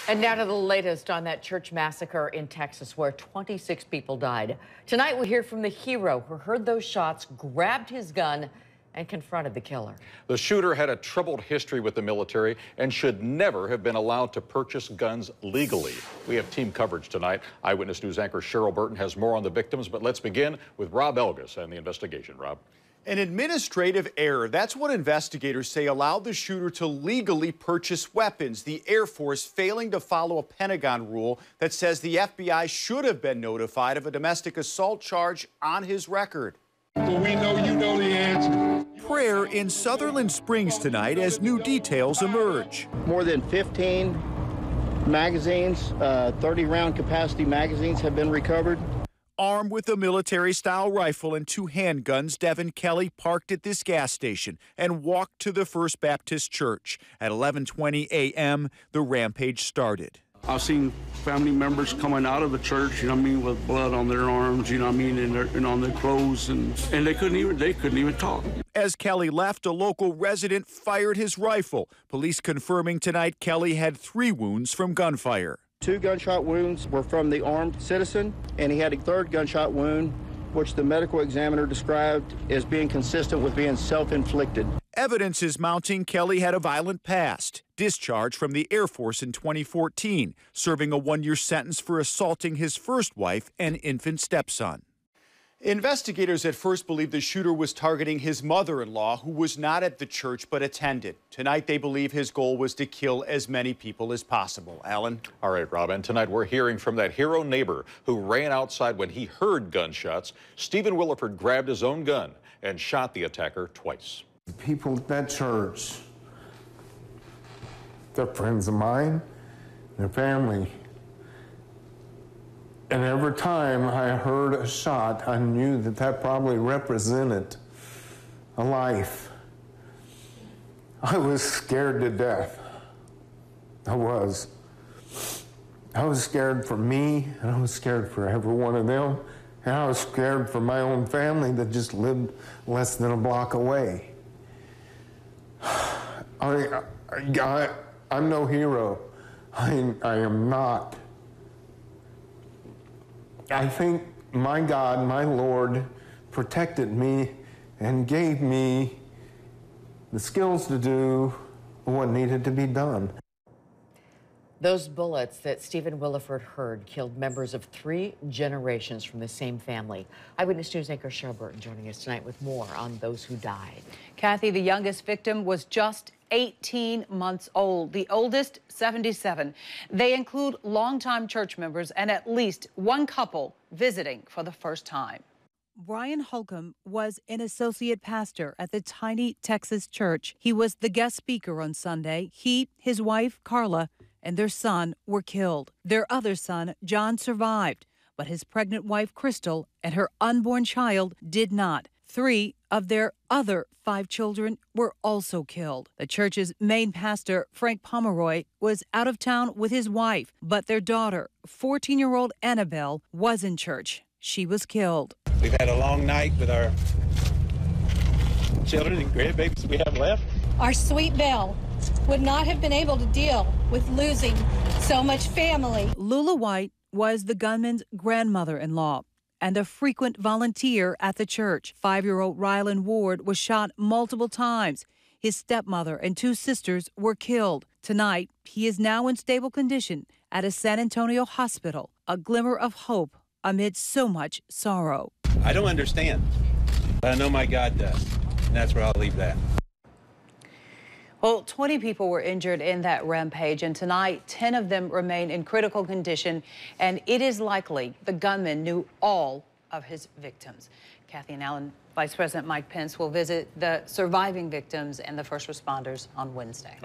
And now to the latest on that church massacre in Texas where 26 people died. Tonight we hear from the hero who heard those shots, grabbed his gun, and confronted the killer. The shooter had a troubled history with the military and should never have been allowed to purchase guns legally. We have team coverage tonight. Eyewitness News anchor Cheryl Burton has more on the victims, but let's begin with Rob Elgas and the investigation. Rob. An administrative error. That's what investigators say allowed the shooter to legally purchase weapons. The Air Force failing to follow a Pentagon rule that says the FBI should have been notified of a domestic assault charge on his record. Well, we know you know the answer. Prayer in Sutherland Springs tonight as new details emerge. More than 15 magazines, 30-round capacity magazines have been recovered. Armed with a military-style rifle and 2 handguns, Devin Kelley parked at this gas station and walked to the First Baptist Church. At 11:20 a.m., the rampage started. I've seen family members coming out of the church, you know what I mean, with blood on their arms, you know what I mean, and on their clothes, and they couldn't even talk. As Kelley left, a local resident fired his rifle. Police confirming tonight Kelley had 3 wounds from gunfire. 2 gunshot wounds were from the armed citizen, and he had a 3rd gunshot wound, which the medical examiner described as being consistent with being self-inflicted. Evidence is mounting Kelley had a violent past. Discharged from the Air Force in 2014, serving a 1-year sentence for assaulting his first wife and infant stepson. Investigators at first believed the shooter was targeting his mother-in-law, who was not at the church but attended. Tonight, they believe his goal was to kill as many people as possible. Alan? All right, Rob, and tonight we're hearing from that hero neighbor who ran outside when he heard gunshots. Stephen Williford grabbed his own gun and shot the attacker twice. The people at that church, they're friends of mine, their family. And every time I heard a shot, I knew that that probably represented a life. I was scared to death. I was. I was scared for me, and I was scared for every one of them, and I was scared for my own family that just lived less than a block away. I'm no hero. I am not. I think my God, my Lord, protected me and gave me the skills to do what needed to be done. Those bullets that Stephen Williford heard killed members of 3 generations from the same family. Eyewitness News anchor Cheryl Burton joining us tonight with more on those who died. Kathy, the youngest victim was just 18 months old. The oldest, 77. They include longtime church members and at least 1 couple visiting for the first time. Brian Holcomb was an associate pastor at the tiny Texas church. He was the guest speaker on Sunday. He, his wife, Carla, and their son were killed. Their other son, John, survived, but his pregnant wife, Crystal, and her unborn child did not. 3 of their other 5 children were also killed. The church's main pastor, Frank Pomeroy, was out of town with his wife, but their daughter, 14-year-old Annabelle, was in church. She was killed. We've had a long night with our children and grandbabies we have left. Our sweet Belle would not have been able to deal with losing so much family. Lula White was the gunman's grandmother-in-law and a frequent volunteer at the church. 5-year-old Rylan Ward was shot multiple times. His stepmother and 2 sisters were killed. Tonight, he is now in stable condition at a San Antonio hospital, a glimmer of hope amid so much sorrow. I don't understand, but I know my God does, and that's where I'll leave that. Well, 20 people were injured in that rampage, and tonight 10 of them remain in critical condition, and it is likely the gunman knew all of his victims. Kathy and Alan, Vice President Mike Pence will visit the surviving victims and the first responders on Wednesday.